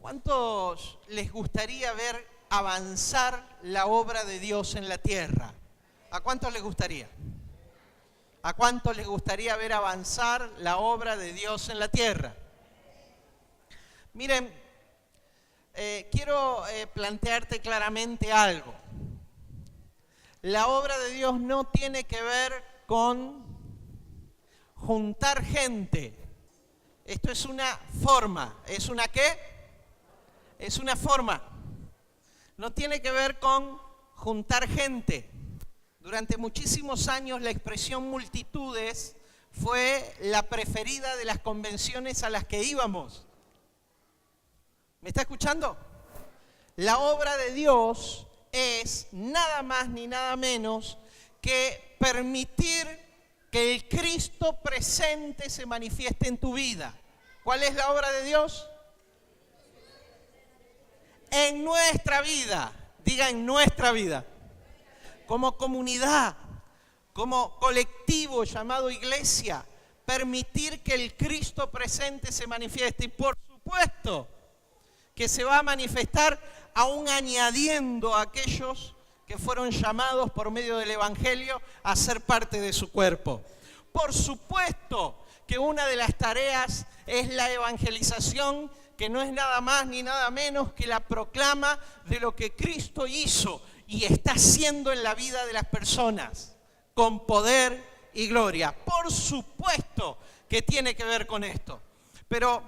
¿Cuántos les gustaría ver avanzar la obra de Dios en la tierra? ¿A cuántos les gustaría? ¿A cuántos les gustaría ver avanzar la obra de Dios en la tierra? Miren, quiero plantearte claramente algo. La obra de Dios no tiene que ver con juntar gente. Esto es una forma. ¿Es una qué? Es una forma. No tiene que ver con juntar gente. Durante muchísimos años la expresión multitudes fue la preferida de las convenciones a las que íbamos. ¿Me está escuchando? La obra de Dios es nada más ni nada menos que permitir que el Cristo presente se manifieste en tu vida. ¿Cuál es la obra de Dios? En nuestra vida. Diga en nuestra vida. Como comunidad, como colectivo llamado iglesia, permitir que el Cristo presente se manifieste. Y por supuesto que se va a manifestar aún añadiendo a aquellos que fueron llamados por medio del Evangelio a ser parte de su cuerpo. Por supuesto que una de las tareas es la evangelización, que no es nada más ni nada menos que la proclama de lo que Cristo hizo y está haciendo en la vida de las personas, con poder y gloria. Por supuesto que tiene que ver con esto. Pero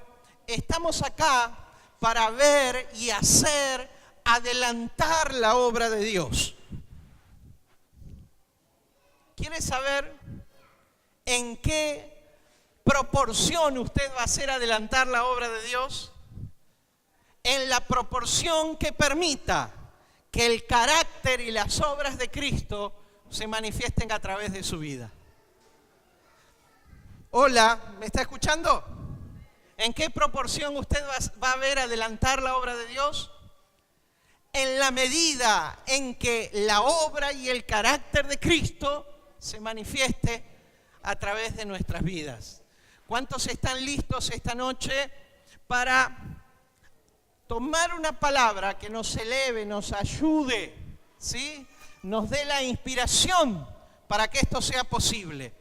estamos acá para ver y hacer adelantar la obra de Dios. ¿Quiere saber en qué proporción usted va a hacer adelantar la obra de Dios? En la proporción que permita que el carácter y las obras de Cristo se manifiesten a través de su vida. Hola, ¿me está escuchando? ¿En qué proporción usted va a ver adelantar la obra de Dios? En la medida en que la obra y el carácter de Cristo se manifieste a través de nuestras vidas. ¿Cuántos están listos esta noche para tomar una palabra que nos eleve, nos ayude, ¿sí? Nos dé la inspiración para que esto sea posible?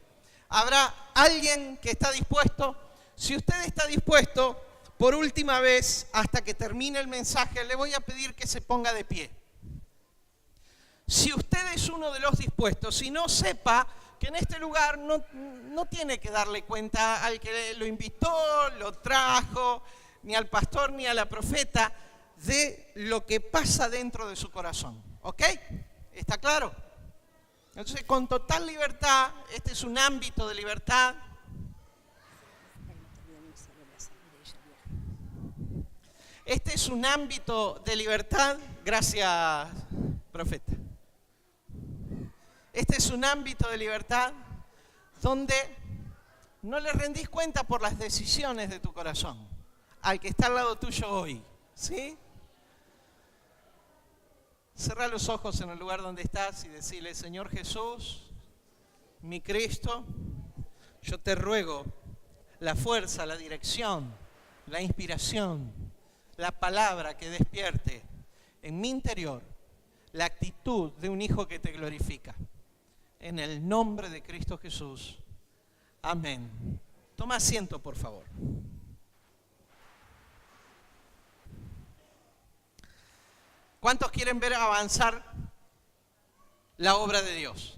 ¿Habrá alguien que está dispuesto? Si usted está dispuesto, por última vez, hasta que termine el mensaje, le voy a pedir que se ponga de pie. Si usted es uno de los dispuestos, si no, sepa que en este lugar no tiene que darle cuenta al que lo invitó, lo trajo, ni al pastor ni a la profeta, de lo que pasa dentro de su corazón. ¿Ok? ¿Está claro? Entonces, con total libertad, este es un ámbito de libertad. Este es un ámbito de libertad, gracias, profeta. Este es un ámbito de libertad donde no le rendís cuenta por las decisiones de tu corazón al que está al lado tuyo hoy, ¿sí? Cerrá los ojos en el lugar donde estás y decirle: Señor Jesús, mi Cristo, yo te ruego la fuerza, la dirección, la inspiración, la palabra que despierte en mi interior la actitud de un hijo que te glorifica. En el nombre de Cristo Jesús. Amén. Toma asiento, por favor. ¿Cuántos quieren ver avanzar la obra de Dios?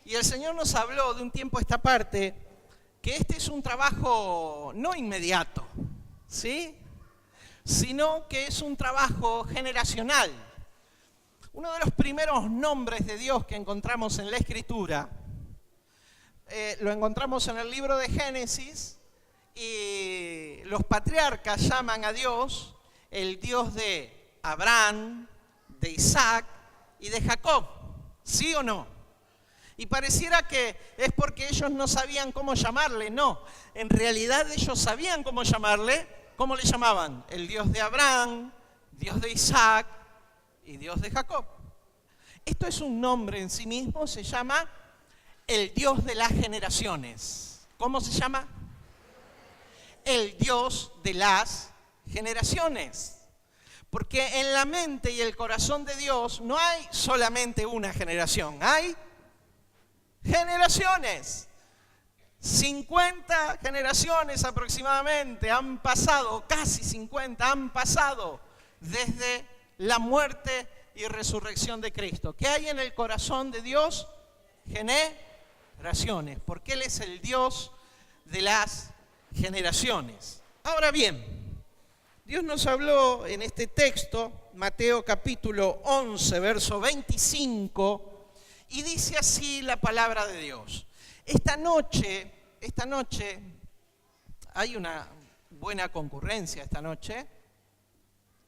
Y el Señor nos habló de un tiempo a esta parte que este es un trabajo no inmediato, ¿sí? Sino que es un trabajo generacional. Uno de los primeros nombres de Dios que encontramos en la Escritura, lo encontramos en el libro de Génesis, y los patriarcas llaman a Dios el Dios de Abraham, de Isaac y de Jacob. ¿Sí o no? Y pareciera que es porque ellos no sabían cómo llamarle. No, en realidad ellos sabían cómo llamarle. ¿Cómo le llamaban? El Dios de Abraham, Dios de Isaac y Dios de Jacob. Esto es un nombre en sí mismo, se llama el Dios de las generaciones. ¿Cómo se llama? El Dios de las generaciones. Porque en la mente y el corazón de Dios no hay solamente una generación, hay generaciones. 50 generaciones aproximadamente han pasado, casi 50 han pasado desde la muerte y resurrección de Cristo. ¿Qué hay en el corazón de Dios? Generaciones, porque Él es el Dios de las generaciones. Ahora bien, Dios nos habló en este texto, Mateo capítulo 11, verso 25, y dice así la palabra de Dios. Esta noche hay una buena concurrencia esta noche.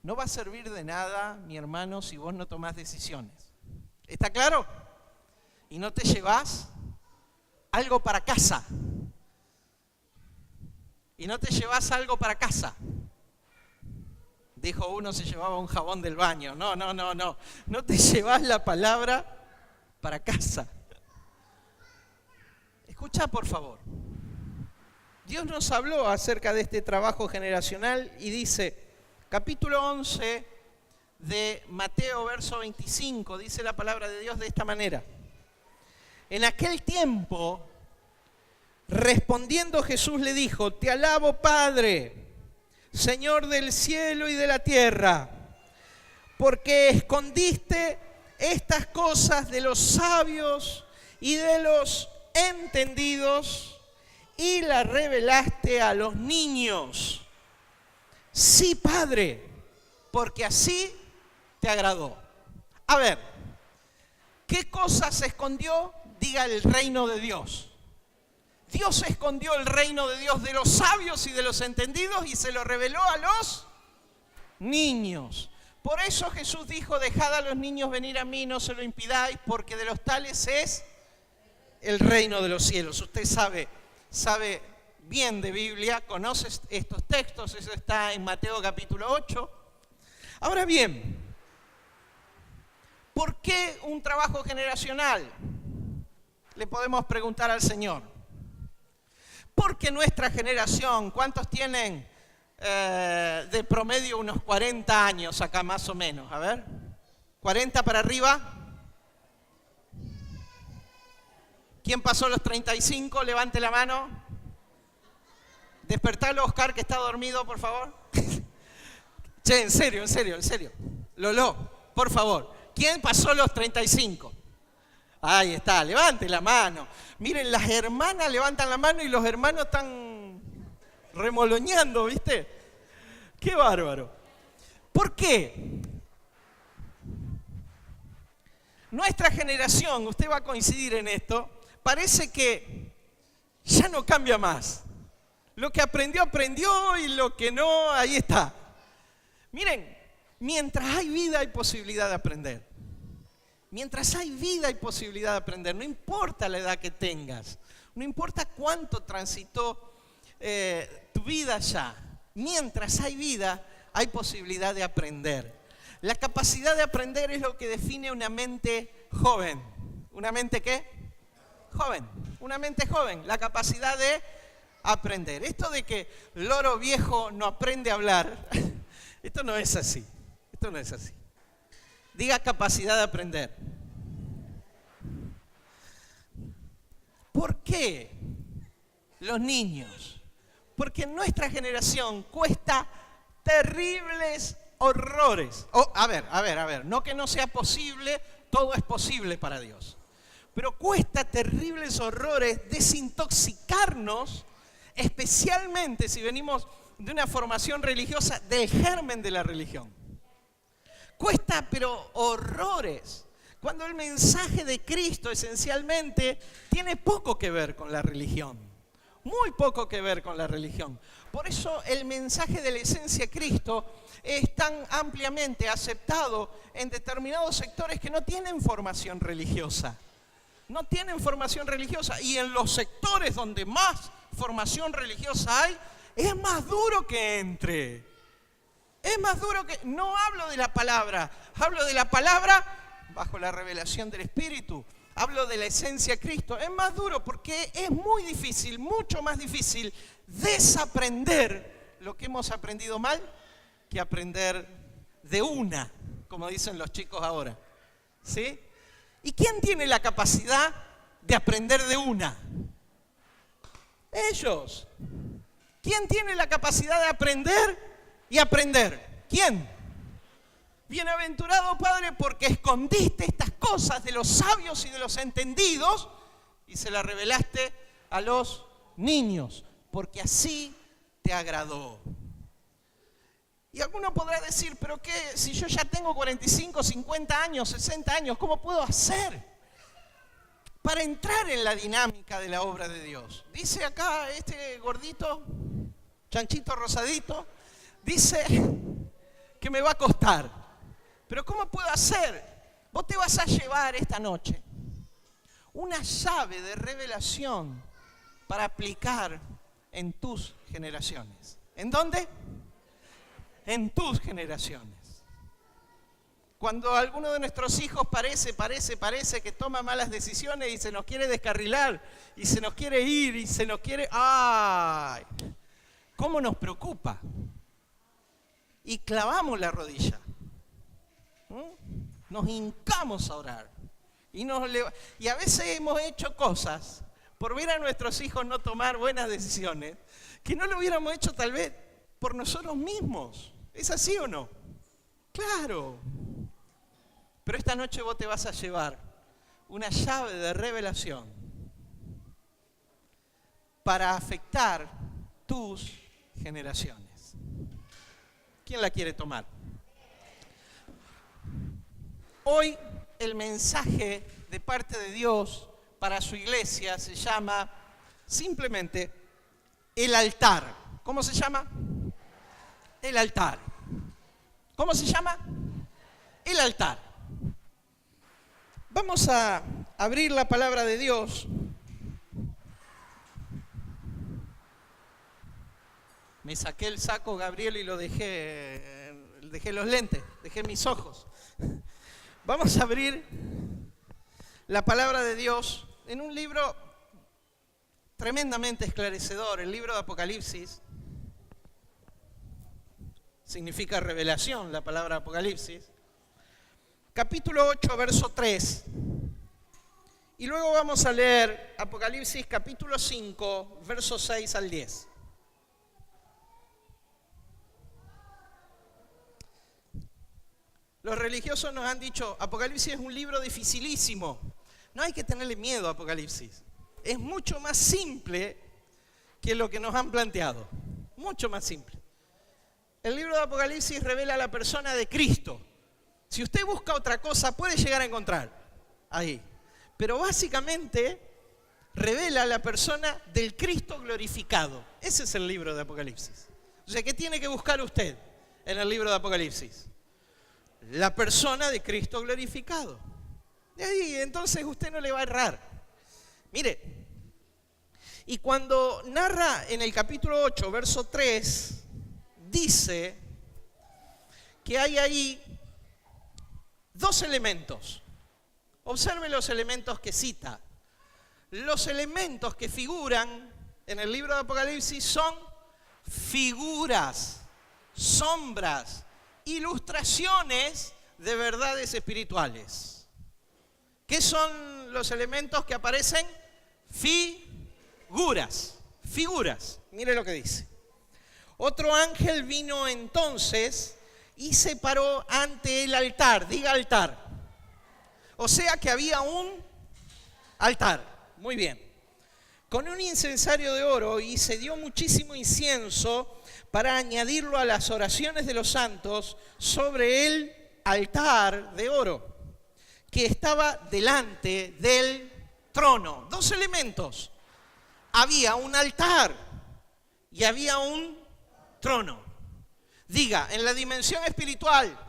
No va a servir de nada, mi hermano, si vos no tomás decisiones. ¿Está claro? Y no te llevás algo para casa. Y no te llevás algo para casa. Dijo uno, se llevaba un jabón del baño. No. No te llevás la palabra para casa. Escucha, por favor. Dios nos habló acerca de este trabajo generacional y dice, capítulo 11 de Mateo, verso 25, dice la palabra de Dios de esta manera. En aquel tiempo, respondiendo Jesús le dijo, te alabo, Padre, Señor del cielo y de la tierra, porque escondiste estas cosas de los sabios y de los entendidos y las revelaste a los niños. Sí, Padre, porque así te agradó. A ver, ¿qué cosa se escondió? Diga el reino de Dios. Dios escondió el reino de Dios de los sabios y de los entendidos y se lo reveló a los niños. Por eso Jesús dijo, dejad a los niños venir a mí, no se lo impidáis, porque de los tales es el reino de los cielos. Usted sabe bien de Biblia, conoce estos textos, eso está en Mateo capítulo 8. Ahora bien, ¿por qué un trabajo generacional? Le podemos preguntar al Señor. Porque nuestra generación, ¿cuántos tienen de promedio unos 40 años acá más o menos? A ver, 40 para arriba. ¿Quién pasó los 35? Levante la mano. Despertalo, Oscar, que está dormido, por favor. Che, en serio. Lolo, por favor. ¿Quién pasó los 35? Ahí está, levante la mano. Miren, las hermanas levantan la mano y los hermanos están remoloñando, ¿viste? ¡Qué bárbaro! ¿Por qué? Nuestra generación, usted va a coincidir en esto, parece que ya no cambia más. Lo que aprendió y lo que no, ahí está. Miren, mientras hay vida hay posibilidad de aprender. Mientras hay vida hay posibilidad de aprender. No importa la edad que tengas, no importa cuánto transitó tu vida ya. Mientras hay vida hay posibilidad de aprender. La capacidad de aprender es lo que define una mente joven. ¿Una mente qué? Joven. Una mente joven. La capacidad de aprender. Esto de que loro viejo no aprende a hablar, esto no es así. Esto no es así. Diga capacidad de aprender. ¿Por qué los niños? Porque en nuestra generación cuesta terribles horrores. A ver, no que no sea posible, todo es posible para Dios. Pero cuesta terribles horrores desintoxicarnos, especialmente si venimos de una formación religiosa, del germen de la religión. Cuesta, pero horrores. Cuando el mensaje de Cristo esencialmente tiene poco que ver con la religión. Muy poco que ver con la religión. Por eso el mensaje de la esencia de Cristo es tan ampliamente aceptado en determinados sectores que no tienen formación religiosa. No tienen formación religiosa. Y en los sectores donde más formación religiosa hay, es más duro que entre. Es más duro que... No hablo de la palabra, hablo de la palabra bajo la revelación del Espíritu. Hablo de la esencia de Cristo. Es más duro porque es muy difícil, mucho más difícil desaprender lo que hemos aprendido mal que aprender de una, como dicen los chicos ahora. ¿Sí? ¿Y quién tiene la capacidad de aprender de una? Ellos. ¿Quién tiene la capacidad de aprender y aprender? ¿Quién? Bienaventurado Padre, porque escondiste estas cosas de los sabios y de los entendidos y se las revelaste a los niños, porque así te agradó. Y alguno podrá decir, pero qué, si yo ya tengo 45, 50 años, 60 años, ¿cómo puedo hacer para entrar en la dinámica de la obra de Dios? Dice acá este gordito, chanchito rosadito, dice que me va a costar. Pero ¿cómo puedo hacer? Vos te vas a llevar esta noche una llave de revelación para aplicar en tus generaciones. ¿En dónde? En tus generaciones. Cuando alguno de nuestros hijos parece que toma malas decisiones y se nos quiere descarrilar, y se nos quiere ir, y se nos quiere... ¡Ay! ¿Cómo nos preocupa? Y clavamos la rodilla. Nos hincamos a orar. Y a veces hemos hecho cosas por ver a nuestros hijos no tomar buenas decisiones, que no lo hubiéramos hecho tal vez por nosotros mismos. ¿Es así o no? Claro. Pero esta noche vos te vas a llevar una llave de revelación para afectar tus generaciones. ¿Quién la quiere tomar? Hoy el mensaje de parte de Dios para su iglesia se llama simplemente el altar. ¿Cómo se llama? El altar. ¿Cómo se llama? El altar. Vamos a abrir la palabra de Dios. Me saqué el saco, Gabriel, y lo dejé los lentes, dejé mis ojos. Vamos a abrir la palabra de Dios en un libro tremendamente esclarecedor, el libro de Apocalipsis. Significa revelación la palabra Apocalipsis. Capítulo 8, verso 3. Y luego vamos a leer Apocalipsis capítulo 5, versos 6 al 10. Los religiosos nos han dicho, Apocalipsis es un libro dificilísimo. No hay que tenerle miedo a Apocalipsis. Es mucho más simple que lo que nos han planteado. Mucho más simple. El libro de Apocalipsis revela la persona de Cristo. Si usted busca otra cosa, puede llegar a encontrar ahí. Pero básicamente revela la persona del Cristo glorificado. Ese es el libro de Apocalipsis. O sea, ¿qué tiene que buscar usted en el libro de Apocalipsis? La persona de Cristo glorificado. De ahí entonces usted no le va a errar. Mire, y cuando narra en el capítulo 8, verso 3, dice que hay ahí dos elementos. Observe los elementos que cita. Los elementos que figuran en el libro de Apocalipsis son figuras, sombras, ilustraciones de verdades espirituales. ¿Qué son los elementos que aparecen? Figuras. Mire lo que dice. Otro ángel vino entonces y se paró ante el altar. Diga altar. O sea que había un altar. Muy bien. Con un incensario de oro, y se dio muchísimo incienso para añadirlo a las oraciones de los santos sobre el altar de oro que estaba delante del trono. Dos elementos. Había un altar y había un trono. Diga, en la dimensión espiritual,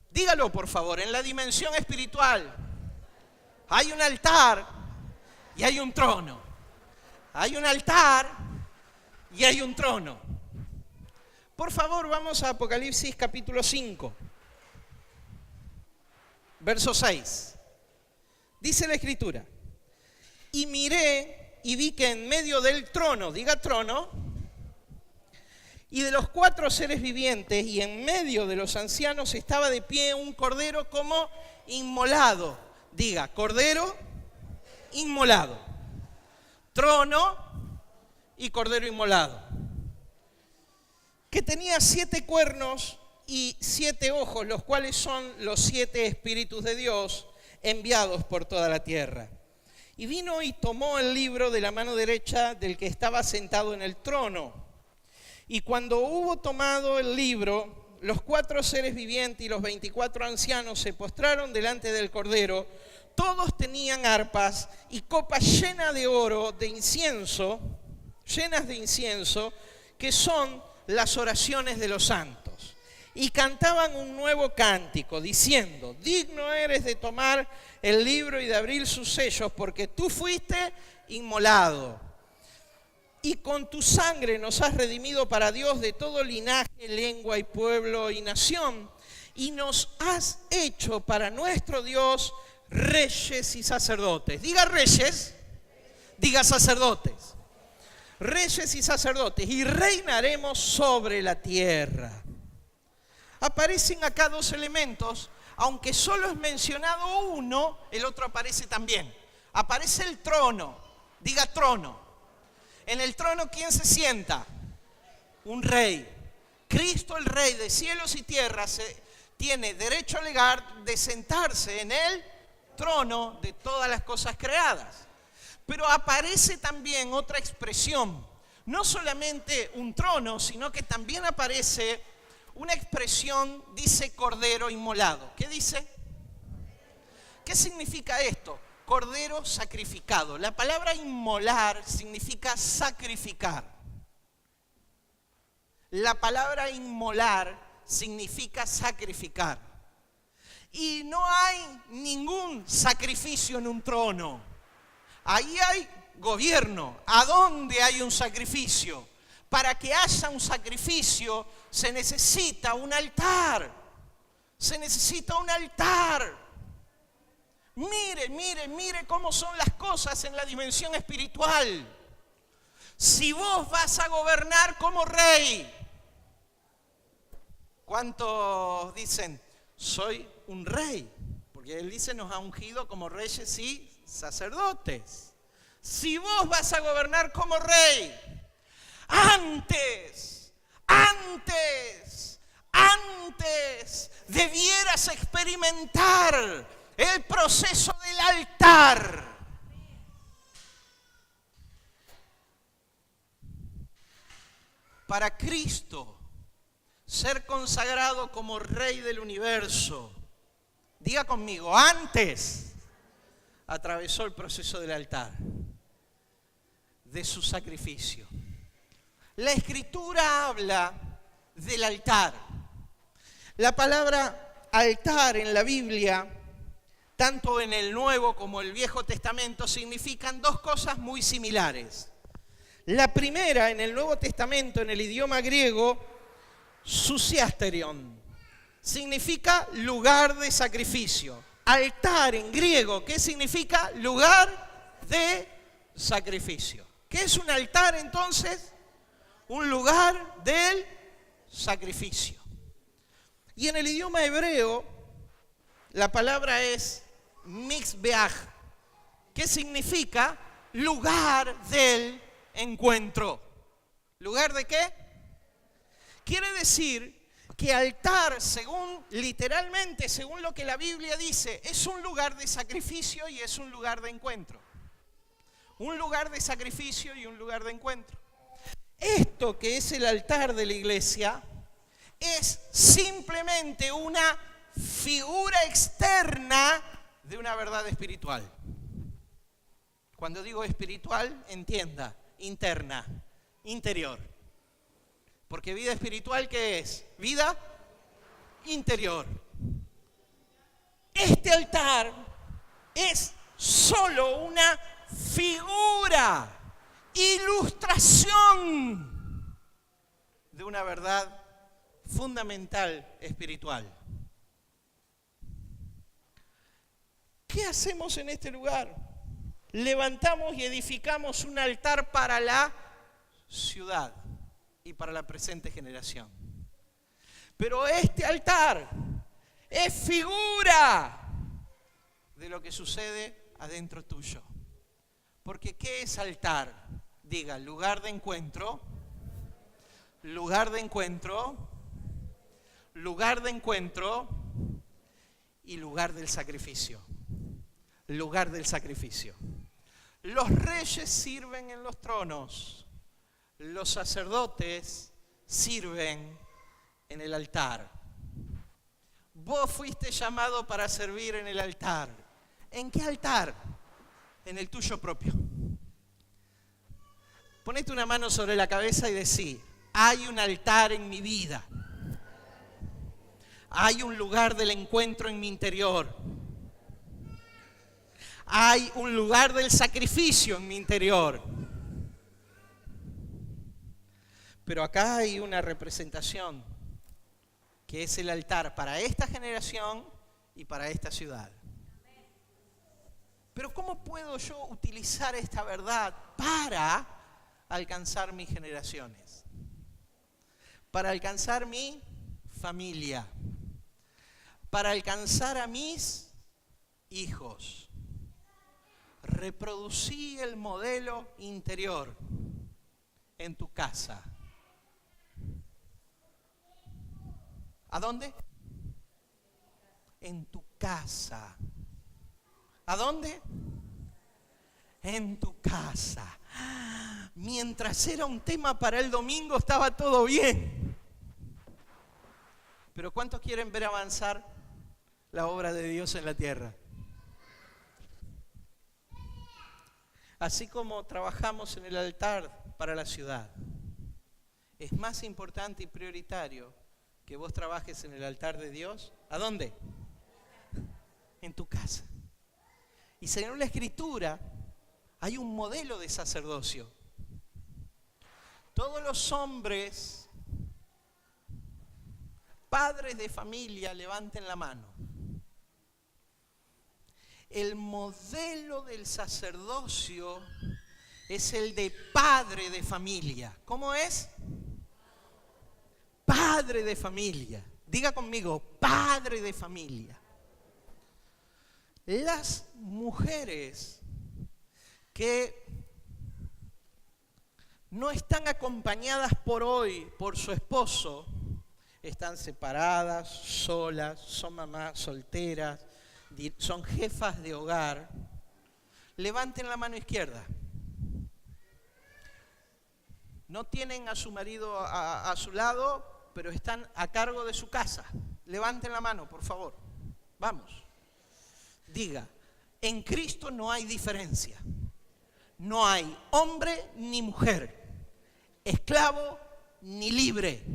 dígalo por favor, en la dimensión espiritual hay un altar y hay un trono. Hay un altar y hay un trono. Por favor, vamos a Apocalipsis capítulo 5, verso 6. Dice la Escritura: y miré y vi que en medio del trono, diga trono, Y de los 4 seres vivientes y en medio de los ancianos estaba de pie un cordero como inmolado. Diga, cordero inmolado. Trono y cordero inmolado. Que tenía 7 cuernos y 7 ojos, los cuales son los 7 espíritus de Dios enviados por toda la tierra. Y vino y tomó el libro de la mano derecha del que estaba sentado en el trono. Y cuando hubo tomado el libro, los 4 seres vivientes y los 24 ancianos se postraron delante del Cordero. Todos tenían arpas y copas llenas de oro, de incienso, llenas de incienso, que son las oraciones de los santos. Y cantaban un nuevo cántico, diciendo, digno eres de tomar el libro y de abrir sus sellos, porque tú fuiste inmolado. Y con tu sangre nos has redimido para Dios de todo linaje, lengua y pueblo y nación. Y nos has hecho para nuestro Dios reyes y sacerdotes. Diga reyes, diga sacerdotes. Reyes y sacerdotes. Y reinaremos sobre la tierra. Aparecen acá 2 elementos. Aunque solo es mencionado uno, el otro aparece también. Aparece el trono. Diga trono. En el trono, ¿quién se sienta? Un rey. Cristo, el rey de cielos y tierras, tiene derecho legal de sentarse en el trono de todas las cosas creadas. Pero aparece también otra expresión. No solamente un trono, sino que también aparece una expresión, dice cordero inmolado. ¿Qué dice? ¿Qué significa esto? Cordero sacrificado. La palabra inmolar significa sacrificar. La palabra inmolar significa sacrificar. Y no hay ningún sacrificio en un trono. Ahí hay gobierno. ¿A dónde hay un sacrificio? Para que haya un sacrificio se necesita un altar. Se necesita un altar. Mire cómo son las cosas en la dimensión espiritual. Si vos vas a gobernar como rey, ¿cuántos dicen, soy un rey? Porque él dice, nos ha ungido como reyes y sacerdotes. Si vos vas a gobernar como rey, antes debieras experimentar el proceso del altar. Para Cristo, ser consagrado como Rey del universo, diga conmigo, antes atravesó el proceso del altar, de su sacrificio. La Escritura habla del altar. La palabra altar en la Biblia, tanto en el Nuevo como el Viejo Testamento, significan 2 cosas muy similares. La primera, en el Nuevo Testamento, en el idioma griego, susiasterion, significa lugar de sacrificio. Altar en griego, ¿qué significa? Lugar de sacrificio. ¿Qué es un altar entonces? Un lugar del sacrificio. Y en el idioma hebreo, la palabra es mizbeach, que significa lugar del encuentro. ¿Lugar de qué? Quiere decir que altar, literalmente, según lo que la Biblia dice, es un lugar de sacrificio y es un lugar de encuentro. Un lugar de sacrificio y un lugar de encuentro. Esto que es el altar de la iglesia es simplemente una figura externa de una verdad espiritual. Cuando digo espiritual, entienda, interna, interior. Porque vida espiritual, ¿qué es? Vida interior. Este altar es solo una figura, ilustración de una verdad fundamental espiritual. ¿Qué hacemos en este lugar? Levantamos y edificamos un altar para la ciudad. y para la presente generación. Pero este altar es figura de lo que sucede adentro tuyo. Porque ¿qué es altar? Diga, lugar de encuentro, lugar de encuentro, lugar de encuentro y lugar del sacrificio. Lugar del sacrificio. Los reyes sirven en los tronos, los sacerdotes sirven en el altar. Vos fuiste llamado para servir en el altar. ¿En qué altar? En el tuyo propio. Ponete una mano sobre la cabeza y decí, hay un altar en mi vida. Hay un lugar del encuentro en mi interior. Hay un lugar del sacrificio en mi interior. Pero acá hay una representación que es el altar para esta generación y para esta ciudad. Pero ¿cómo puedo yo utilizar esta verdad para alcanzar mis generaciones? Para alcanzar mi familia. Para alcanzar a mis hijos. Reproducí el modelo interior en tu casa. ¿A dónde? En tu casa. ¿A dónde? En tu casa. Mientras era un tema para el domingo estaba todo bien. Pero ¿cuántos quieren ver avanzar la obra de Dios en la tierra? Así como trabajamos en el altar para la ciudad, es más importante y prioritario que vos trabajes en el altar de Dios. ¿A dónde? En tu casa. Y según la Escritura, hay un modelo de sacerdocio. Todos los hombres, padres de familia, levanten la mano. El modelo del sacerdocio es el de padre de familia. ¿Cómo es? Padre de familia. Diga conmigo, padre de familia. Las mujeres que no están acompañadas por hoy por su esposo, están separadas, solas, son mamás solteras, son jefas de hogar, levanten la mano izquierda. No tienen a su marido a su lado, pero están a cargo de su casa. Levanten la mano, por favor. Vamos. Diga, en Cristo no hay diferencia. No hay hombre ni mujer, esclavo ni libre.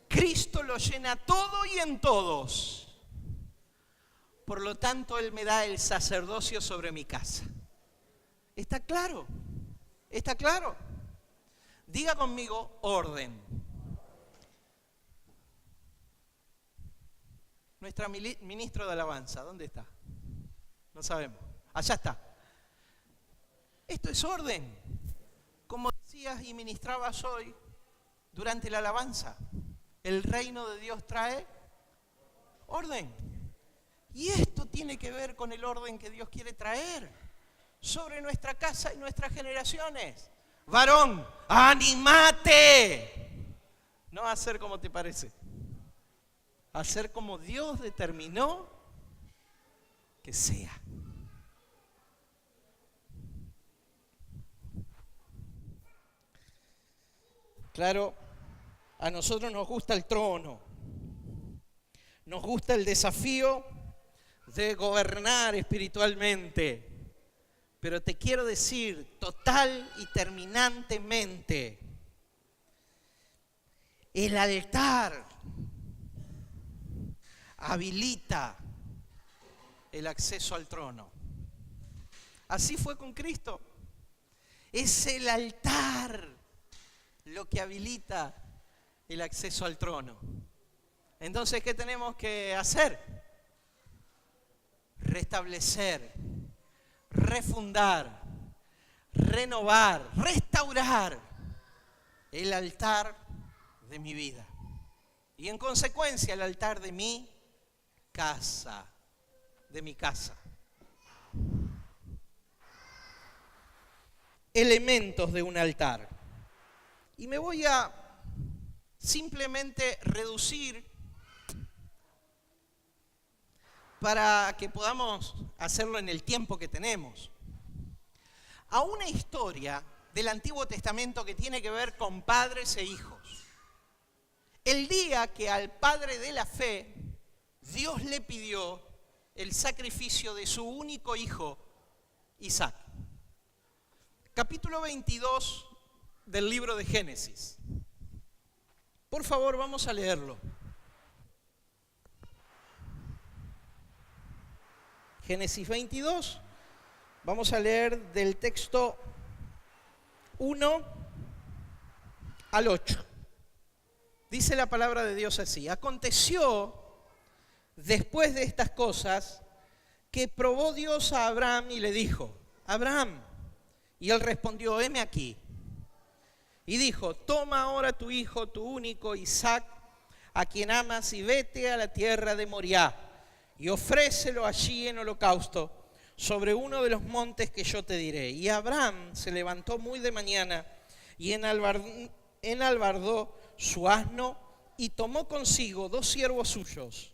Cristo lo llena todo y en todos. Por lo tanto, Él me da el sacerdocio sobre mi casa. ¿Está claro? ¿Está claro? Diga conmigo, orden. Nuestra ministro de alabanza, ¿dónde está? No sabemos. Allá está. Esto es orden. Como decías y ministrabas hoy durante la alabanza, el reino de Dios trae orden. Y esto tiene que ver con el orden que Dios quiere traer sobre nuestra casa y nuestras generaciones. Varón, ¡anímate! No a hacer como te parece. A ser como Dios determinó que sea. Claro, a nosotros nos gusta el trono. Nos gusta el desafío de gobernar espiritualmente. Pero te quiero decir total y terminantemente, el altar habilita el acceso al trono. Así fue con Cristo. Es el altar lo que habilita el acceso al trono. Entonces, ¿qué tenemos que hacer? Restablecer, refundar, renovar, restaurar el altar de mi vida. Y en consecuencia el altar de mi casa, Elementos de un altar. Y me voy a simplemente reducir para que podamos hacerlo en el tiempo que tenemos, a una historia del Antiguo Testamento que tiene que ver con padres e hijos. El día que al padre de la fe, Dios le pidió el sacrificio de su único hijo, Isaac. Capítulo 22 del libro de Génesis. Por favor, vamos a leerlo. Génesis 22, vamos a leer del texto 1 al 8. Dice la palabra de Dios así: aconteció después de estas cosas que probó Dios a Abraham y le dijo: Abraham. Y él respondió: heme aquí. Y dijo: toma ahora tu hijo, tu único Isaac, a quien amas, y vete a la tierra de Moriah, y ofrécelo allí en holocausto sobre uno de los montes que yo te diré. Y Abraham se levantó muy de mañana y enalbardó su asno y tomó consigo 2 siervos suyos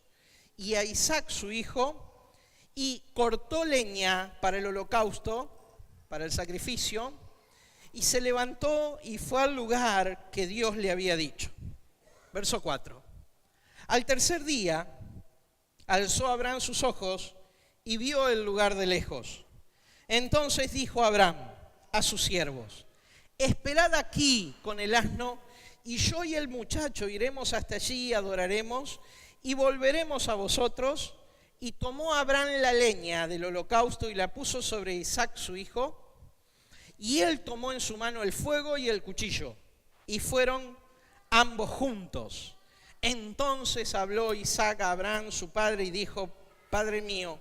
y a Isaac su hijo, y cortó leña para el holocausto, para el sacrificio, y se levantó y fue al lugar que Dios le había dicho. Verso 4. Al tercer día alzó Abraham sus ojos y vio el lugar de lejos. Entonces dijo Abraham a sus siervos: esperad aquí con el asno, y yo y el muchacho iremos hasta allí y adoraremos, y volveremos a vosotros. Y tomó Abraham la leña del holocausto y la puso sobre Isaac su hijo, y él tomó en su mano el fuego y el cuchillo, y fueron ambos juntos. Entonces habló Isaac a Abraham su padre y dijo: Padre mío.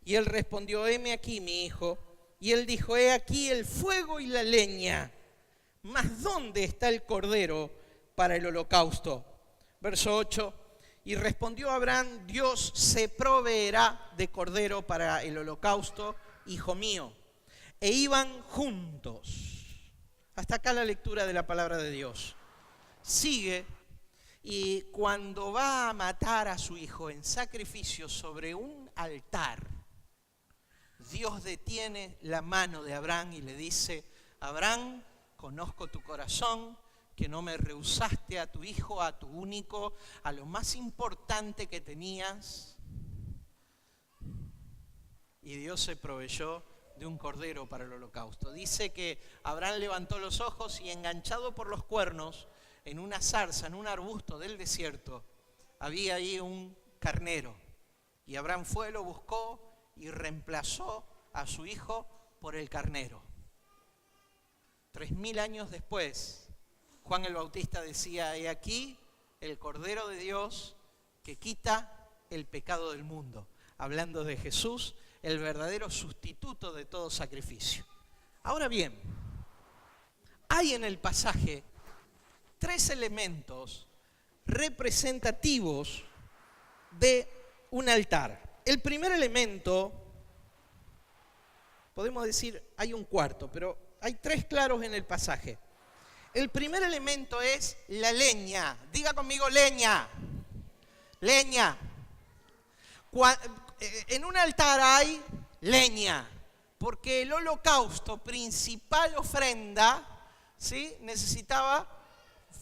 Y él respondió: heme aquí, mi hijo. Y él dijo: he aquí el fuego y la leña, mas ¿dónde está el cordero para el holocausto? Verso 8. Y respondió Abraham: Dios se proveerá de cordero para el holocausto, hijo mío. E iban juntos. Hasta acá la lectura de la palabra de Dios. Sigue, y cuando va a matar a su hijo en sacrificio sobre un altar, Dios detiene la mano de Abraham y le dice: Abraham, conozco tu corazón, que no me rehusaste a tu hijo, a tu único, a lo más importante que tenías. Y Dios se proveyó de un cordero para el holocausto. Dice que Abraham levantó los ojos y, enganchado por los cuernos en una zarza, en un arbusto del desierto, había ahí un carnero. Y Abraham fue, lo buscó y reemplazó a su hijo por el carnero. 3000 años después, Juan el Bautista decía: he aquí el Cordero de Dios que quita el pecado del mundo. Hablando de Jesús, el verdadero sustituto de todo sacrificio. Ahora bien, hay en el pasaje 3 elementos representativos de un altar. El primer elemento, podemos decir, hay un cuarto, pero hay 3 claros en el pasaje. El primer elemento es la leña. Diga conmigo: leña. Leña. En un altar hay leña, porque el holocausto, principal ofrenda, ¿sí?, necesitaba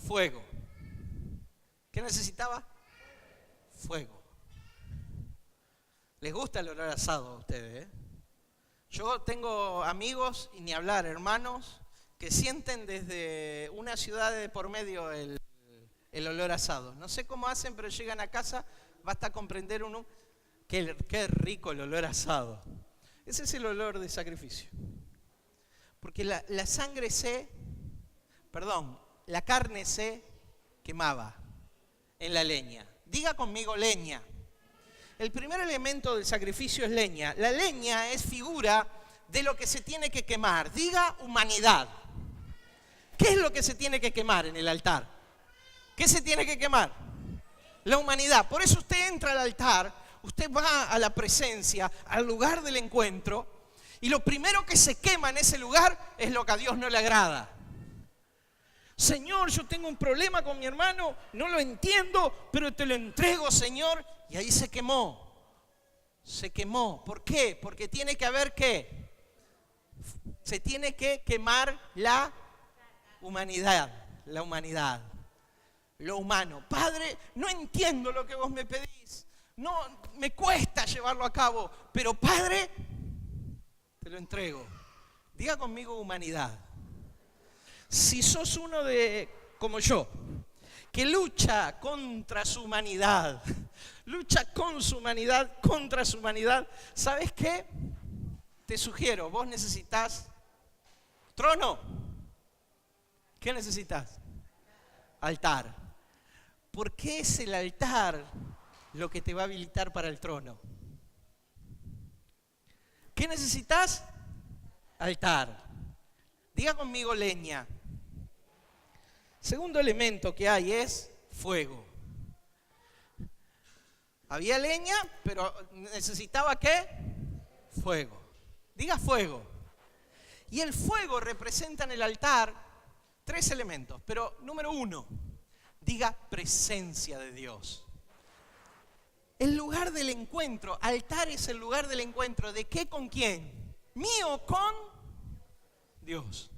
fuego. ¿Qué necesitaba? Fuego. ¿Les gusta el olor asado a ustedes? Yo tengo amigos, y ni hablar, hermanos, que sienten desde una ciudad de por medio el olor asado. No sé cómo hacen, pero llegan a casa, basta comprender uno. Qué rico el olor asado. Ese es el olor de sacrificio. Porque la carne se quemaba en la leña. Diga conmigo: leña. El primer elemento del sacrificio es leña. La leña es figura de lo que se tiene que quemar. Diga: humanidad. ¿Qué es lo que se tiene que quemar en el altar? ¿Qué se tiene que quemar? La humanidad. Por eso usted entra al altar, usted va a la presencia, al lugar del encuentro, y lo primero que se quema en ese lugar es lo que a Dios no le agrada. Señor, yo tengo un problema con mi hermano, no lo entiendo, pero te lo entrego, Señor. Y ahí se quemó. Se quemó. ¿Por qué? Porque tiene que haber ¿qué? Se tiene que quemar la humanidad. La humanidad. Lo humano. Padre, no entiendo lo que vos me pedís. No, me cuesta llevarlo a cabo. Pero Padre, te lo entrego. Diga conmigo humanidad. Si sos uno como yo, que lucha contra su humanidad, lucha con su humanidad, contra su humanidad, ¿sabes qué? Te sugiero, vos necesitas trono. ¿Qué necesitas? Altar. ¿Por qué es el altar lo que te va a habilitar para el trono? ¿Qué necesitas? Altar. Diga conmigo leña. Segundo elemento que hay es fuego. Había leña, pero necesitaba ¿qué? Fuego. Diga fuego. Y el fuego representa en el altar 3 elementos. Pero número 1, diga presencia de Dios. El lugar del encuentro. Altar es el lugar del encuentro. ¿De qué con quién? Mío con Dios.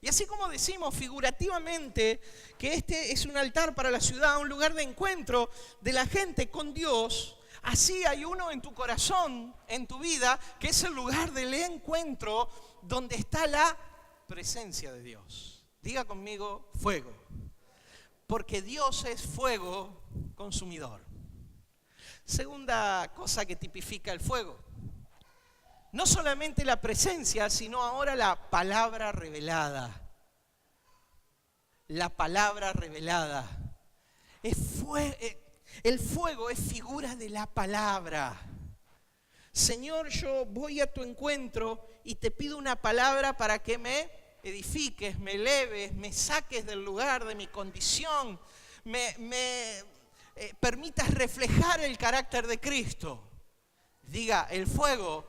Y así como decimos figurativamente que este es un altar para la ciudad, un lugar de encuentro de la gente con Dios, así hay uno en tu corazón, en tu vida, que es el lugar del encuentro donde está la presencia de Dios. Diga conmigo fuego, porque Dios es fuego consumidor. Segunda cosa que tipifica el fuego. No solamente la presencia, sino ahora la palabra revelada. La palabra revelada. El fuego es figura de la palabra. Señor, yo voy a tu encuentro y te pido una palabra para que me edifiques, me eleves, me saques del lugar de mi condición, me permitas reflejar el carácter de Cristo. Diga, el fuego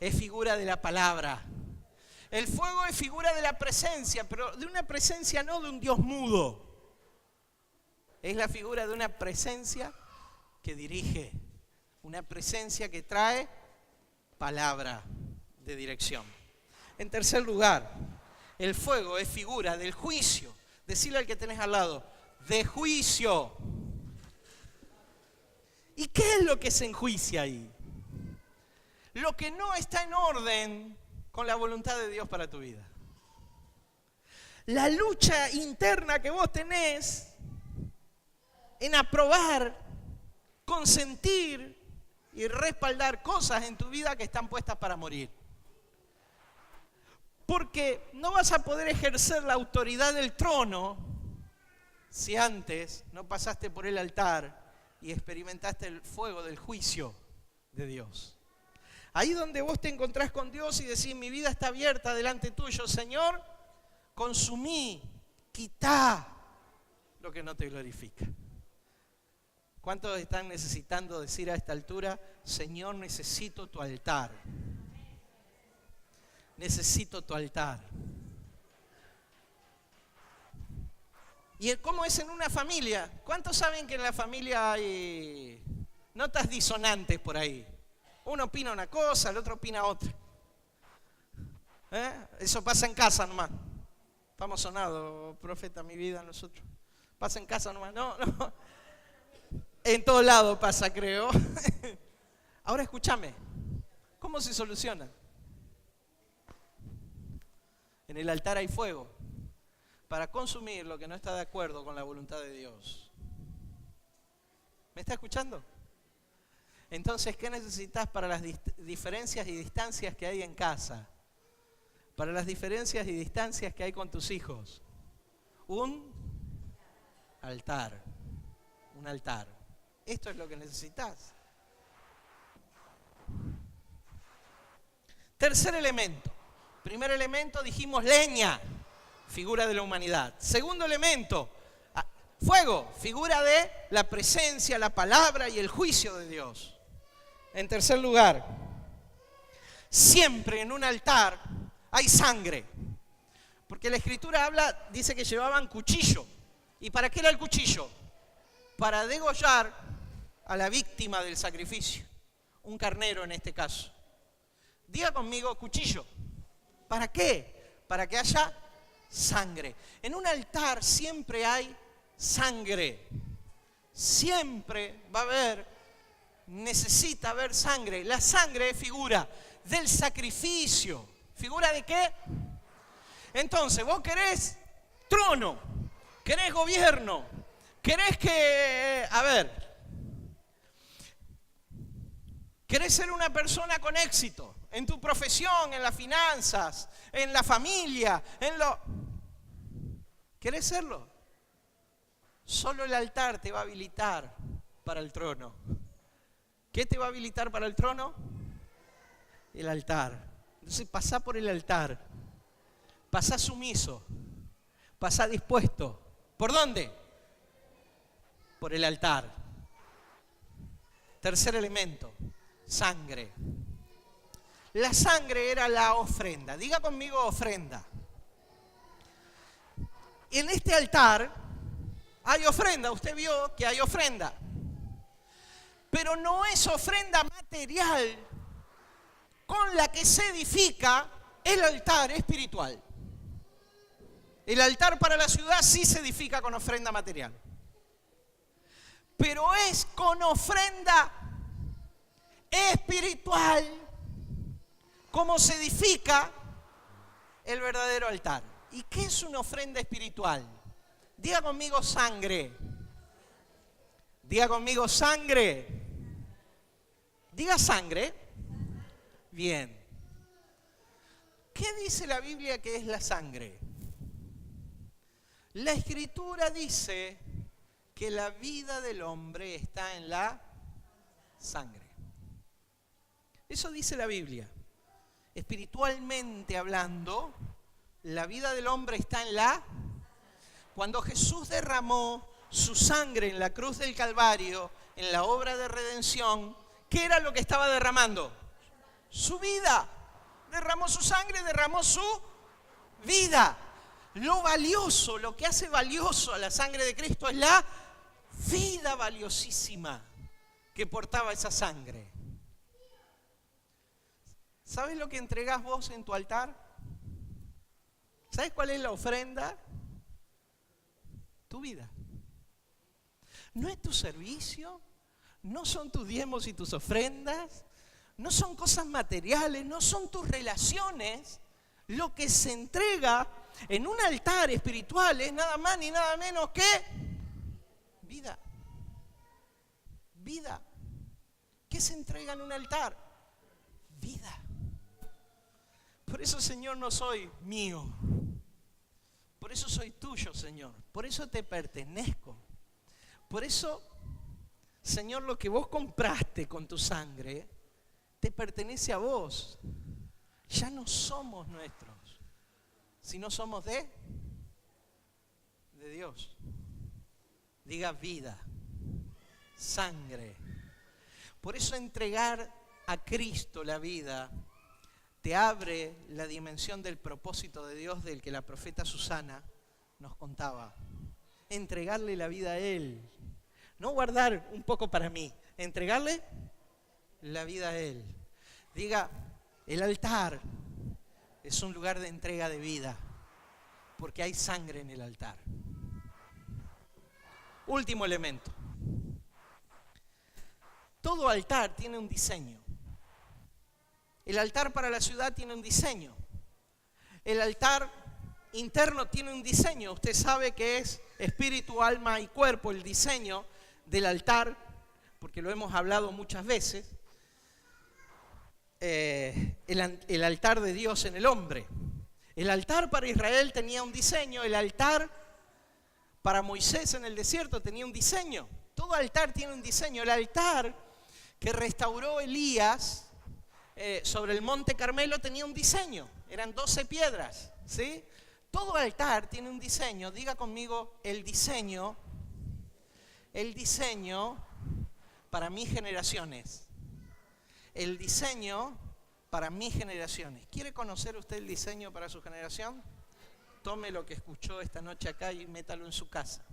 es figura de la palabra. El fuego es figura de la presencia, pero de una presencia no de un Dios mudo. Es la figura de una presencia que dirige, una presencia que trae palabra de dirección. En tercer lugar, el fuego es figura del juicio. Decirle al que tenés al lado, de juicio. ¿Y qué es lo que se enjuicia ahí? Lo que no está en orden con la voluntad de Dios para tu vida. La lucha interna que vos tenés en aprobar, consentir y respaldar cosas en tu vida que están puestas para morir. Porque no vas a poder ejercer la autoridad del trono si antes no pasaste por el altar y experimentaste el fuego del juicio de Dios. Ahí donde vos te encontrás con Dios y decís, mi vida está abierta delante tuyo, Señor, consumí, quitá lo que no te glorifica. ¿Cuántos están necesitando decir a esta altura, Señor, necesito tu altar? Necesito tu altar. ¿Y cómo es en una familia? ¿Cuántos saben que en la familia hay notas disonantes por ahí? Uno opina una cosa, el otro opina otra. Eso pasa en casa nomás. Estamos sonados, profeta, mi vida, nosotros. Pasa en casa nomás. No. En todo lado pasa, creo. Ahora escúchame. ¿Cómo se soluciona? En el altar hay fuego para consumir lo que no está de acuerdo con la voluntad de Dios. ¿Me está escuchando? Entonces, ¿qué necesitas para las diferencias y distancias que hay en casa? Para las diferencias y distancias que hay con tus hijos. Un altar. Un altar. Esto es lo que necesitas. Tercer elemento. Primer elemento dijimos leña, figura de la humanidad. Segundo elemento, fuego, figura de la presencia, la palabra y el juicio de Dios. En tercer lugar, siempre en un altar hay sangre. Porque la Escritura dice que llevaban cuchillo. ¿Y para qué era el cuchillo? Para degollar a la víctima del sacrificio. Un carnero en este caso. Diga conmigo, cuchillo. ¿Para qué? Para que haya sangre. En un altar siempre hay sangre. Siempre va a haber, necesita haber sangre. La sangre es figura del sacrificio. ¿Figura de qué? Entonces, vos querés trono, querés gobierno, querés querés ser una persona con éxito en tu profesión, en las finanzas, en la familia, ¿querés serlo? Solo el altar te va a habilitar para el trono. ¿Qué te va a habilitar para el trono? El altar. Entonces pasá por el altar. Pasá sumiso, pasá dispuesto. ¿Por dónde? Por el altar. Tercer elemento, sangre. La sangre era la ofrenda. Diga conmigo ofrenda. En este altar hay ofrenda. Usted vio que hay ofrenda. Pero no es ofrenda material con la que se edifica el altar espiritual. El altar para la ciudad sí se edifica con ofrenda material. Pero es con ofrenda espiritual como se edifica el verdadero altar. ¿Y qué es una ofrenda espiritual? Diga conmigo sangre. Diga conmigo sangre. Diga sangre. Bien. ¿Qué dice la Biblia que es la sangre? La Escritura dice que la vida del hombre está en la sangre. Eso dice la Biblia. Espiritualmente hablando, la vida del hombre está en la... Cuando Jesús derramó su sangre en la cruz del Calvario, en la obra de redención, ¿qué era lo que estaba derramando? Su vida. Derramó su sangre, derramó su vida. Lo valioso, lo que hace valioso a la sangre de Cristo es la vida valiosísima que portaba esa sangre. ¿Sabes lo que entregás vos en tu altar? ¿Sabes cuál es la ofrenda? Tu vida. No es tu servicio, no son tus diezmos y tus ofrendas, no son cosas materiales, no son tus relaciones. Lo que se entrega en un altar espiritual es nada más ni nada menos que vida. Vida. ¿Qué se entrega en un altar? Vida. Por eso, Señor, no soy mío. Por eso soy tuyo, Señor. Por eso te pertenezco. Por eso, Señor, lo que vos compraste con tu sangre te pertenece a vos. Ya no somos nuestros, sino somos de Dios. Diga vida, sangre. Por eso entregar a Cristo la vida te abre la dimensión del propósito de Dios del que la profeta Susana nos contaba. Entregarle la vida a Él. No guardar un poco para mí, entregarle la vida a Él. Diga, el altar es un lugar de entrega de vida, porque hay sangre en el altar. Último elemento. Todo altar tiene un diseño. El altar para la ciudad tiene un diseño. El altar interno tiene un diseño. Usted sabe que es espíritu, alma y cuerpo el diseño del altar, porque lo hemos hablado muchas veces. El altar de Dios en el hombre. El altar para Israel tenía un diseño. El altar para Moisés en el desierto tenía un diseño. Todo altar tiene un diseño. El altar que restauró Elías sobre el monte Carmelo tenía un diseño. Eran 12 piedras, ¿sí? Todo altar tiene un diseño. Diga conmigo, el diseño para mis generaciones. El diseño para mis generaciones. ¿Quiere conocer usted el diseño para su generación? Tome lo que escuchó esta noche acá y métalo en su casa.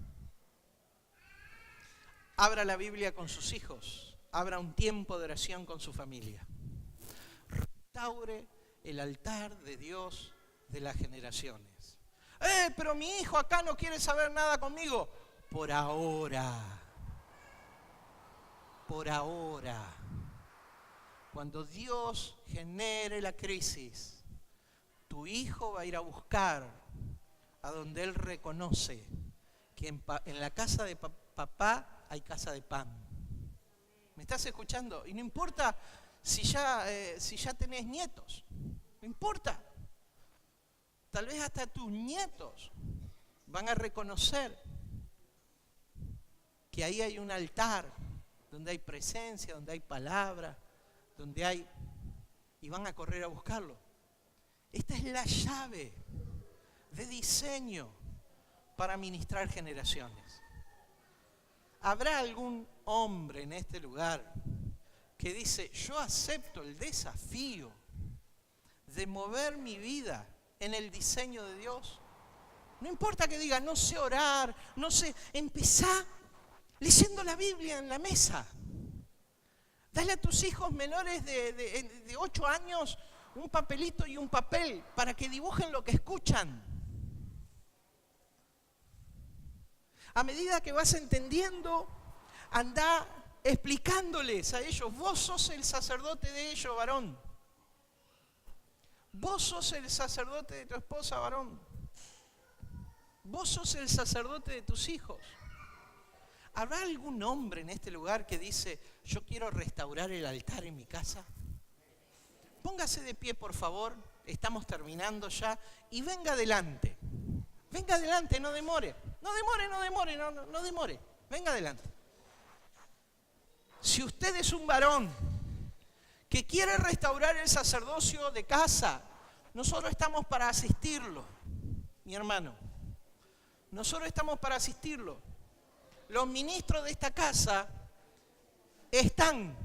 Abra la Biblia con sus hijos. Abra un tiempo de oración con su familia. Restaure el altar de Dios de las generaciones. Pero mi hijo acá no quiere saber nada conmigo. Por ahora. Por ahora. Cuando Dios genere la crisis, tu hijo va a ir a buscar a donde él reconoce que en la casa de papá hay casa de pan. ¿Me estás escuchando? Y no importa si ya tenés nietos, no importa. Tal vez hasta tus nietos van a reconocer que ahí hay un altar donde hay presencia, donde hay palabra, donde hay... y van a correr a buscarlo. Esta es la llave de diseño para ministrar generaciones. ¿Habrá algún hombre en este lugar que dice, yo acepto el desafío de mover mi vida en el diseño de Dios? No importa que diga, no sé orar, no sé, empezá leyendo la Biblia en la mesa. Dale a tus hijos menores de 8 años un papelito y un papel para que dibujen lo que escuchan. A medida que vas entendiendo, anda explicándoles a ellos, vos sos el sacerdote de ellos, varón. Vos sos el sacerdote de tu esposa, varón. Vos sos el sacerdote de tus hijos. ¿Habrá algún hombre en este lugar que dice, yo quiero restaurar el altar en mi casa? Póngase de pie, por favor. Estamos terminando ya. Y venga adelante. Venga adelante, no demore. No demore. Venga adelante. Si usted es un varón que quiere restaurar el sacerdocio de casa, nosotros estamos para asistirlo, mi hermano. Nosotros estamos para asistirlo. Los ministros de esta casa están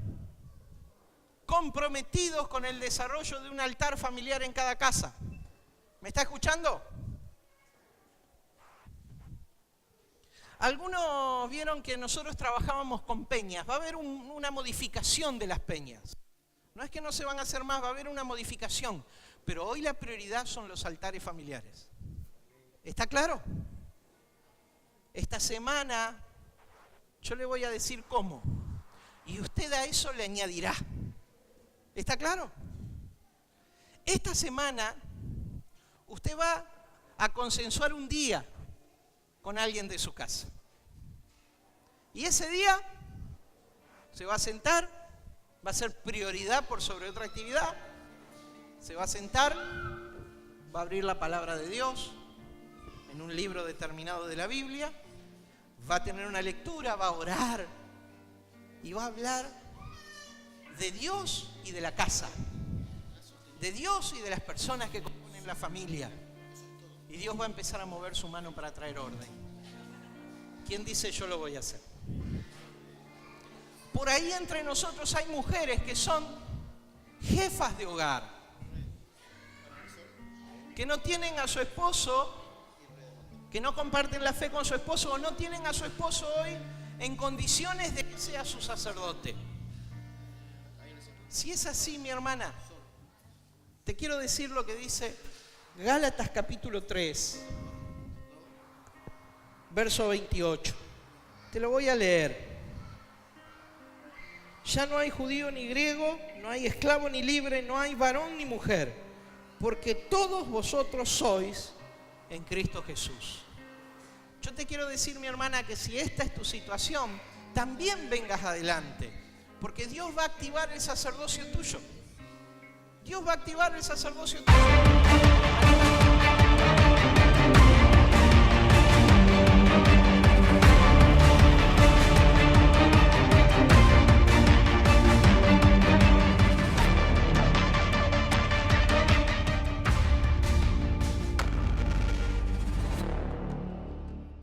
comprometidos con el desarrollo de un altar familiar en cada casa. ¿Me está escuchando? Algunos vieron que nosotros trabajábamos con peñas. Va a haber una modificación de las peñas. No es que no se van a hacer más, va a haber una modificación. Pero hoy la prioridad son los altares familiares. ¿Está claro? Esta semana yo le voy a decir cómo. Y usted a eso le añadirá. ¿Está claro? Esta semana usted va a consensuar un día con alguien de su casa. Y ese día se va a sentar, va a ser prioridad por sobre otra actividad. Se va a sentar, va a abrir la palabra de Dios en un libro determinado de la Biblia, va a tener una lectura, va a orar y va a hablar de Dios y de la casa, de Dios y de las personas que componen la familia. Y Dios va a empezar a mover su mano para traer orden. ¿Quién dice yo lo voy a hacer? Por ahí entre nosotros hay mujeres que son jefas de hogar, que no tienen a su esposo, que no comparten la fe con su esposo o no tienen a su esposo hoy en condiciones de que sea su sacerdote. Si es así, mi hermana, te quiero decir lo que dice Gálatas capítulo 3, verso 28. Te lo voy a leer. Ya no hay judío ni griego, no hay esclavo ni libre, no hay varón ni mujer, porque todos vosotros sois en Cristo Jesús. Yo te quiero decir, mi hermana, que si esta es tu situación, también vengas adelante, porque Dios va a activar el sacerdocio tuyo. Dios va a activar el sacerdocio tuyo.